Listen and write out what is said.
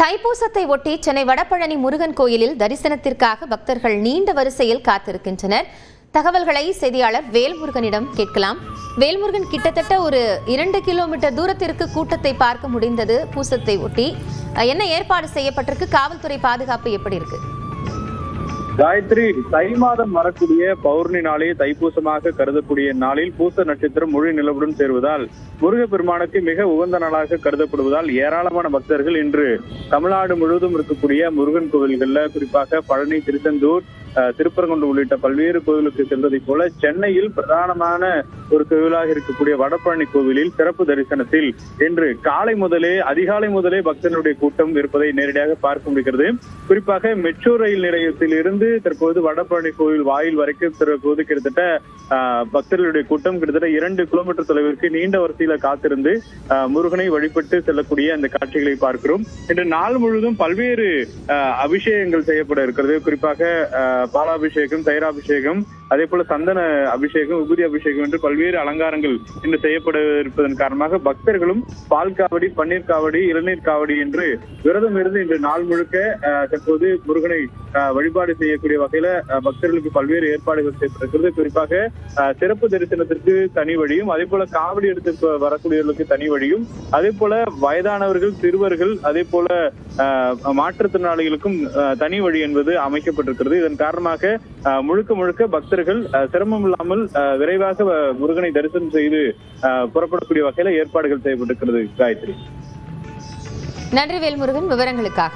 தைப்பூசத்தை ஒட்டி சென்னை வடபழனி முருகன் கோயிலில் தரிசனத்திற்காக பக்தர்கள் நீண்ட வரிசையில் காத்திருக்கின்றனர். தகவல்களை செய்தியாளர் வேல்முருகனிடம் கேட்கலாம். வேல்முருகன், கிட்டத்தட்ட ஒரு 2 கிலோமீட்டர் தூரத்திற்கு கூட்டத்தை பார்க்க முடிந்தது. பூசத்தை ஒட்டி என்ன ஏற்பாடு செய்யப்பட்டிருக்கு? காவல்துறை பாதுகாப்பு எப்படி இருக்கு? காயத்ரி, தை மாதம் வரக்கூடிய பௌர்ணமி நாளே தைப்பூசமாக கருதக்கூடிய நாளில் பூச நட்சத்திரம் முழு நிலவுடன் சேருவதால் முருகப்பெருமானுக்கு மிக உகந்த நாளாக கருதப்படுவதால் ஏராளமான பக்தர்கள் இன்று தமிழ்நாடு முழுவதும் இருக்கக்கூடிய முருகன் கோவில்கள்ல, குறிப்பாக பழனி, திருச்செந்தூர், திருப்பரங்குன்றம் உள்ளிட்ட பல்வேறு கோவிலுக்கு செல்வதை போல சென்னையில் பிரதானமான ஒரு கோவிலாக இருக்கக்கூடிய வடபழனி கோவிலில் சிறப்பு தரிசனத்தில் இன்று அதிகாலை முதலே பக்தர்களுடைய கூட்டம் இருப்பதை நேரடியாக பார்க்க முடிகிறது. குறிப்பாக மெட்ரோ ரயில் நிலையத்தில் இருந்து தற்போது வடபழனி கோவில் வாயில் வரைக்கும் தற்போது கிட்டத்தட்ட பக்தர்களுடைய கூட்டம் கிட்டத்தட்ட 2 கிலோமீட்டர் தொலைவிற்கு நீண்ட வரிசையில காத்திருந்து முருகனை வழிபட்டு செல்லக்கூடிய அந்த காட்சிகளை பார்க்கிறோம். இன்று நாள் முழுவதும் பல்வேறு அபிஷேகங்கள் செய்யப்பட இருக்கிறது. குறிப்பாக பாலாபிஷேகம், தைராபிஷேகம், அதே போல சந்தன அபிஷேகம், விபூதி அபிஷேகம் என்று பல்வேறு அலங்காரங்கள் இன்று செய்யப்பட இருப்பதன் காரணமாக பக்தர்களும் பால் காவடி, பன்னீர் காவடி, இளநீர் காவடி என்று விரதம் இருந்து இன்று நாள் முழுக்க தற்போது முருகனை வழிபாடு செய்யக்கூடிய வகையில பக்தர்களுக்கு பல்வேறு ஏற்பாடுகள் செய்யப்பட்டிருக்கிறது. குறிப்பாக சிறப்பு தரிசனத்திற்கு தனி வழியும், அதே போல காவடி எடுத்து வரக்கூடியவர்களுக்கு தனி வழியும், அதே போல வயதானவர்கள், சிறுவர்கள், அதே போல மாற்றுத்திறனாளிகளுக்கும் தனி வழி என்பது அமைக்கப்பட்டிருக்கிறது. இதன் காரணமாக முழுக்க பக்தர்கள் சிரமம் இல்லாமல் விரைவாக முருகனை தரிசனம் செய்து புறப்படக்கூடிய வகையில ஏற்பாடுகள் செய்யப்பட்டிருக்கிறது. காயத்ரி, நன்றி வேல்முருகன் விவரங்களுக்காக.